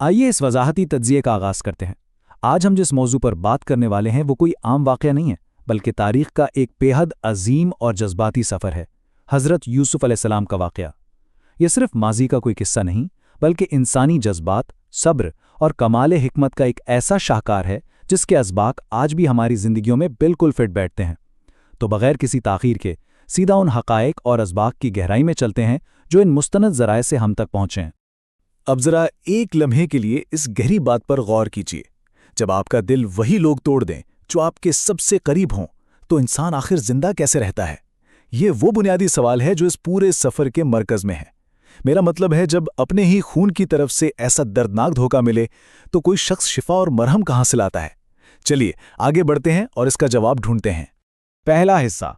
आइए इस वजाहती तज्जिए का आगाज़ करते हैं। आज हम जिस मौजू पर बात करने वाले हैं वो कोई आम वाक़या नहीं है, बल्कि तारीख़ का एक बेहद अजीम और जज्बाती सफ़र है। हज़रत यूसुफ़ अलैहिस्सलाम का वाक़या ये सिर्फ माजी का कोई किस्सा नहीं, बल्कि इंसानी जज्बात, सब्र और कमाल हिकमत का एक ऐसा शाहकार है जिसके असबाक आज भी हमारी ज़िंदगियों में बिल्कुल फिट बैठते हैं। तो बग़ैर किसी ताख़ीर के सीधा उन हक़ाइक़ और असबाक की गहराई में चलते हैं जो इन मुस्तनद ज़राए से हम तक पहुँचे हैं। अब जरा एक लम्हे के लिए इस गहरी बात पर गौर कीजिए। जब आपका दिल वही लोग तोड़ दें जो आपके सबसे करीब हों, तो इंसान आखिर जिंदा कैसे रहता है? ये वो बुनियादी सवाल है जो इस पूरे सफ़र के मरकज़ में है। मेरा मतलब है, जब अपने ही खून की तरफ से ऐसा दर्दनाक धोखा मिले तो कोई शख्स शिफा और मरहम कहाँ से लाता है? चलिए आगे बढ़ते हैं और इसका जवाब ढूंढते हैं। पहला हिस्सा,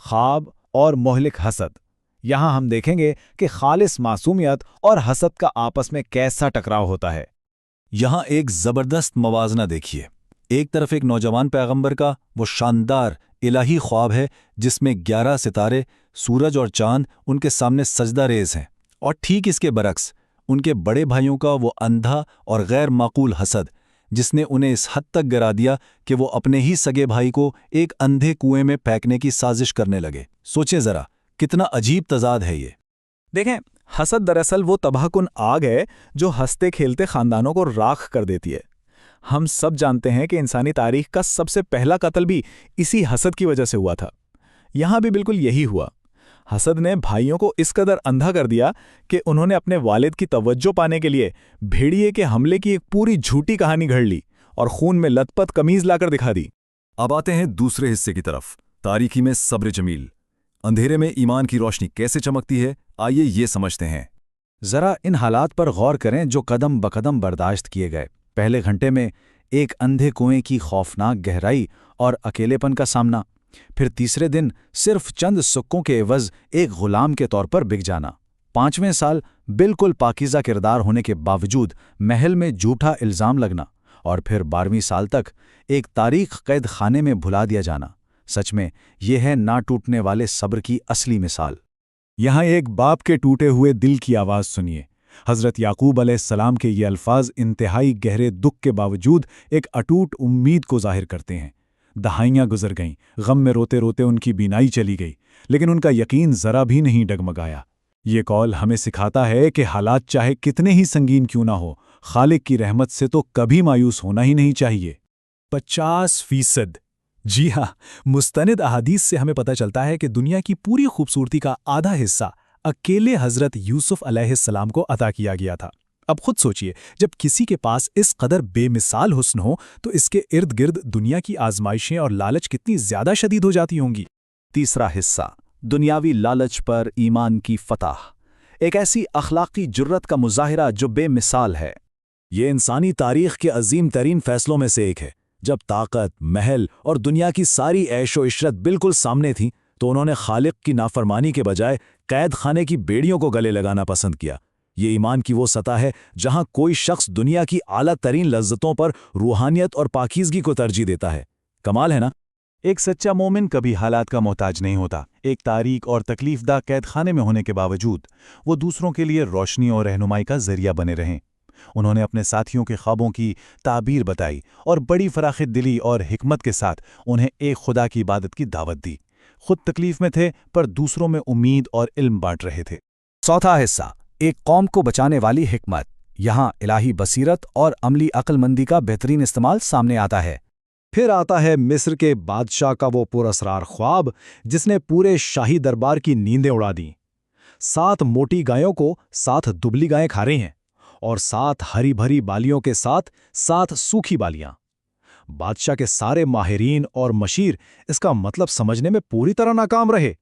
ख्वाब और मोहलिक हसद। यहाँ हम देखेंगे कि खालिस मासूमियत और हसद का आपस में कैसा टकराव होता है। यहाँ एक ज़बरदस्त मवाजना देखिए। एक तरफ एक नौजवान पैगंबर का वो शानदार इलाही ख्वाब है जिसमें 11 सितारे, सूरज और चांद उनके सामने सजदा रेज हैं, और ठीक इसके बरक्स उनके बड़े भाइयों का वो अंधा और गैर माकूल हसद जिसने उन्हें इस हद तक गिरा दिया कि वो अपने ही सगे भाई को एक अंधे कुएं में फेंकने की साजिश करने लगे। सोचें ज़रा, कितना अजीब तजाद है ये। देखें, हसद दरअसल वो तबाहकुन आग है जो हंसते खेलते खानदानों को राख कर देती है। हम सब जानते हैं कि इंसानी तारीख का सबसे पहला कत्ल भी इसी हसद की वजह से हुआ था। यहां भी बिल्कुल यही हुआ। हसद ने भाइयों को इस कदर अंधा कर दिया कि उन्होंने अपने वालिद की तवज्जो पाने के लिए भेड़िए के हमले की एक पूरी झूठी कहानी घड़ ली और खून में लथपथ कमीज लाकर दिखा दी। अब आते हैं दूसरे हिस्से की तरफ, तारीकी में सब्र जमील। अंधेरे में ईमान की रोशनी कैसे चमकती है, आइए ये समझते हैं। ज़रा इन हालात पर गौर करें जो कदम बकदम बर्दाश्त किए गए। पहले घंटे में एक अंधे कुएं की खौफनाक गहराई और अकेलेपन का सामना, फिर तीसरे दिन सिर्फ चंद सुक्कों के एवज़ एक गुलाम के तौर पर बिक जाना। 5वें साल बिल्कुल पाकीज़ा किरदार होने के बावजूद महल में झूठा इल्ज़ाम लगना, और फिर 12वीं साल तक एक तारीख कैद खाने में भुला दिया जाना। सच में यह है ना टूटने वाले सब्र की असली मिसाल। यहाँ एक बाप के टूटे हुए दिल की आवाज़ सुनिए। हज़रत याकूब अलैहिस्सलाम के ये अल्फाज इंतहाई गहरे दुख के बावजूद एक अटूट उम्मीद को जाहिर करते हैं। दहाइयाँ गुजर गईं, गम में रोते रोते उनकी बीनाई चली गई, लेकिन उनका यकीन ज़रा भी नहीं डगमगाया। ये कौल हमें सिखाता है कि हालात चाहे कितने ही संगीन क्यों ना हो, खालिक की रहमत से तो कभी मायूस होना ही नहीं चाहिए। 50%। जी हाँ, मुस्तनिद अहादीस से हमें पता चलता है कि दुनिया की पूरी खूबसूरती का आधा हिस्सा अकेले हज़रत यूसुफ अलैहिस्सलाम को अता किया गया था। अब खुद सोचिए, जब किसी के पास इस कदर बेमिसाल हुस्न हो तो इसके इर्द गिर्द दुनिया की आजमाइशें और लालच कितनी ज़्यादा शदीद हो जाती होंगी। तीसरा हिस्सा, दुनियावी लालच पर ईमान की फतह। एक ऐसी अखलाकी जुर्रत का मुजाहिरा जो बेमिसाल है। ये इंसानी तारीख के अजीम तरीन फैसलों में से एक है। जब ताकत, महल और दुनिया की सारी ऐशो इशरत बिल्कुल सामने थी, तो उन्होंने खालिक की नाफरमानी के बजाय कैद खाने की बेड़ियों को गले लगाना पसंद किया। ये ईमान की वो सतह है जहां कोई शख्स दुनिया की आला तरीन लज्जतों पर रूहानियत और पाकीज़गी को तरजीह देता है। कमाल है ना? एक सच्चा मोमिन कभी हालात का मोहताज नहीं होता। एक तारीक और तकलीफदा कैद खाने में होने के बावजूद वो दूसरों के लिए रोशनी और रहनुमाई का जरिया बने रहें। उन्होंने अपने साथियों के ख्वाबों की ताबीर बताई और बड़ी फराखत दिली और हिकमत के साथ उन्हें एक खुदा की इबादत की दावत दी। खुद तकलीफ में थे पर दूसरों में उम्मीद और इल्म बांट रहे थे। चौथा हिस्सा, एक कौम को बचाने वाली हिकमत। यहाँ इलाही बसीरत और अमली अक्लमंदी का बेहतरीन इस्तेमाल सामने आता है। फिर आता है मिस्र के बादशाह का वो पुरअसरार ख्वाब जिसने पूरे शाही दरबार की नींदें उड़ा दी। 7 मोटी गायों को 7 दुबली गायें खा रही हैं, और 7 हरी भरी बालियों के साथ 7 सूखी बालियां। बादशाह के सारे माहिरीन और मशीर इसका मतलब समझने में पूरी तरह नाकाम रहे,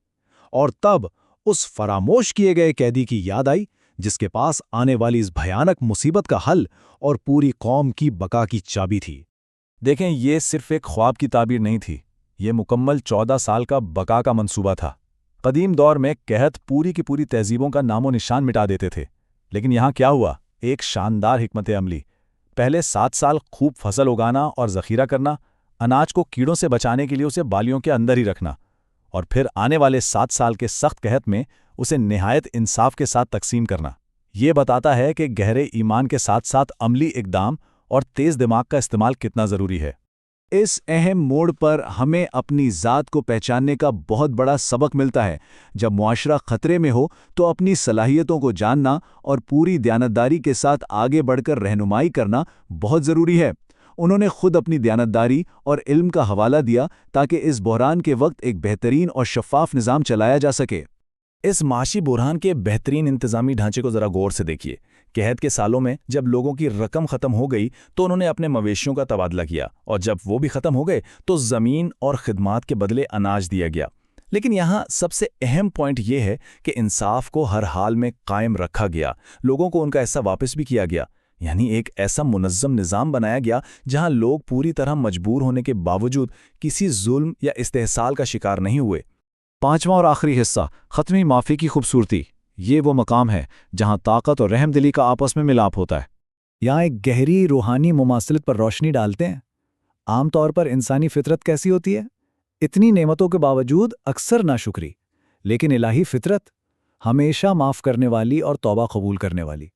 और तब उस फरामोश किए गए कैदी की याद आई जिसके पास आने वाली इस भयानक मुसीबत का हल और पूरी कौम की बका की चाबी थी। देखें, ये सिर्फ एक ख्वाब की ताबीर नहीं थी, ये मुकम्मल 14 साल का बका का मंसूबा था। कदीम दौर में कहत पूरी की पूरी तहजीबों का नामो निशान मिटा देते थे, लेकिन यहाँ क्या हुआ? एक शानदार हिकमत अमली। पहले 7 साल खूब फसल उगाना और ज़ख़ीरा करना, अनाज को कीड़ों से बचाने के लिए उसे बालियों के अंदर ही रखना, और फिर आने वाले 7 साल के सख्त कहत में उसे निहायत इंसाफ के साथ तकसीम करना। یہ بتاتا ہے کہ گہرے ایمان کے ساتھ ساتھ عملی اقدام اور تیز دماغ کا استعمال کتنا ضروری ہے۔ اس اہم موڑ پر ہمیں اپنی ذات کو پہچاننے کا بہت بڑا سبق ملتا ہے۔ جب معاشرہ خطرے میں ہو تو اپنی صلاحیتوں کو جاننا اور پوری دیانتداری کے ساتھ آگے بڑھ کر رہنمائی کرنا بہت ضروری ہے۔ انہوں نے خود اپنی دیانتداری اور علم کا حوالہ دیا تاکہ اس بحران کے وقت ایک بہترین اور شفاف نظام چلایا جا سکے۔ اس معاشی بحران کے بہترین انتظامی ڈھانچے کو ذرا غور سے دیکھیے۔ قحط کے سالوں میں جب لوگوں کی رقم ختم ہو گئی تو انہوں نے اپنے مویشیوں کا تبادلہ کیا، اور جب وہ بھی ختم ہو گئے تو زمین اور خدمات کے بدلے اناج دیا گیا۔ لیکن یہاں سب سے اہم پوائنٹ یہ ہے کہ انصاف کو ہر حال میں قائم رکھا گیا، لوگوں کو ان کا حصہ واپس بھی کیا گیا، یعنی ایک ایسا منظم نظام بنایا گیا جہاں لوگ پوری طرح مجبور ہونے کے باوجود کسی ظلم یا استحصال کا شکار نہیں ہوئے۔ پانچواں اور آخری حصہ، ختمی معافی کی خوبصورتی۔ یہ وہ مقام ہے جہاں طاقت اور رحم دلی کا آپس میں ملاپ ہوتا ہے۔ یہاں ایک گہری روحانی مماثلت پر روشنی ڈالتے ہیں۔ عام طور پر انسانی فطرت کیسی ہوتی ہے؟ اتنی نعمتوں کے باوجود اکثر ناشکری، لیکن الہی فطرت ہمیشہ معاف کرنے والی اور توبہ قبول کرنے والی۔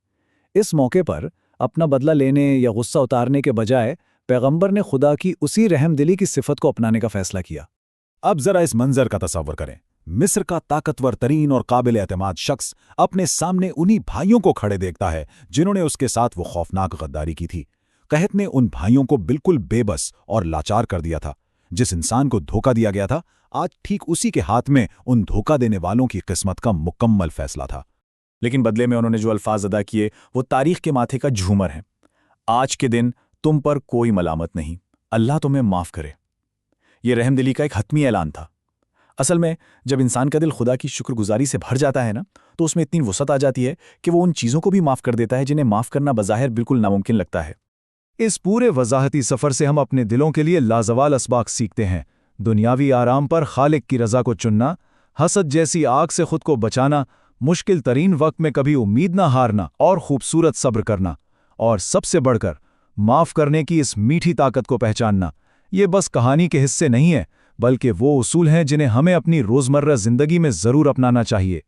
اس موقع پر اپنا بدلہ لینے یا غصہ اتارنے کے بجائے پیغمبر نے خدا کی اسی رحم دلی کی صفت کو اپنانے کا فیصلہ کیا۔ اب ذرا اس منظر کا تصور کریں۔ مصر کا طاقتور ترین اور قابل اعتماد شخص اپنے سامنے انہی بھائیوں کو کھڑے دیکھتا ہے جنہوں نے اس کے ساتھ وہ خوفناک غداری کی تھی۔ قحط نے ان بھائیوں کو بالکل بے بس اور لاچار کر دیا تھا۔ جس انسان کو دھوکہ دیا گیا تھا، آج ٹھیک اسی کے ہاتھ میں ان دھوکہ دینے والوں کی قسمت کا مکمل فیصلہ تھا۔ لیکن بدلے میں انہوں نے جو الفاظ ادا کیے وہ تاریخ کے ماتھے کا جھومر ہیں۔ آج کے دن تم پر کوئی ملامت نہیں، اللہ تمہیں معاف کرے۔ یہ رحم دلی کا ایک حتمی اعلان تھا۔ اصل میں جب انسان کا دل خدا کی شکر گزاری سے بھر جاتا ہے نا، تو اس میں اتنی وسعت آ جاتی ہے کہ وہ ان چیزوں کو بھی معاف کر دیتا ہے جنہیں معاف کرنا بظاہر بالکل ناممکن لگتا ہے۔ اس پورے وضاحتی سفر سے ہم اپنے دلوں کے لیے لازوال اسباق سیکھتے ہیں۔ دنیاوی آرام پر خالق کی رضا کو چننا، حسد جیسی آگ سے خود کو بچانا، مشکل ترین وقت میں کبھی امید نہ ہارنا اور خوبصورت صبر کرنا، اور سب سے بڑھ کر معاف کرنے کی اس میٹھی طاقت کو پہچاننا۔ یہ بس کہانی کے حصے نہیں ہیں، بلکہ وہ اصول ہیں جنہیں ہمیں اپنی روزمرہ زندگی میں ضرور اپنانا چاہیے۔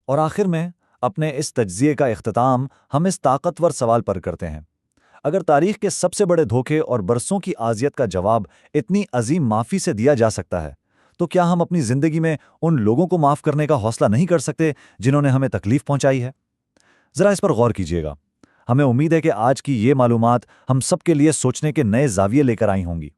اور آخر میں اپنے اس تجزیے کا اختتام ہم اس طاقتور سوال پر کرتے ہیں۔ اگر تاریخ کے سب سے بڑے دھوکے اور برسوں کی اذیت کا جواب اتنی عظیم معافی سے دیا جا سکتا ہے، تو کیا ہم اپنی زندگی میں ان لوگوں کو معاف کرنے کا حوصلہ نہیں کر سکتے جنہوں نے ہمیں تکلیف پہنچائی ہے؟ ذرا اس پر غور کیجیے گا۔ ہمیں امید ہے کہ آج کی یہ معلومات ہم سب کے لیے سوچنے کے نئے زاویے لے کر آئی ہوں گی۔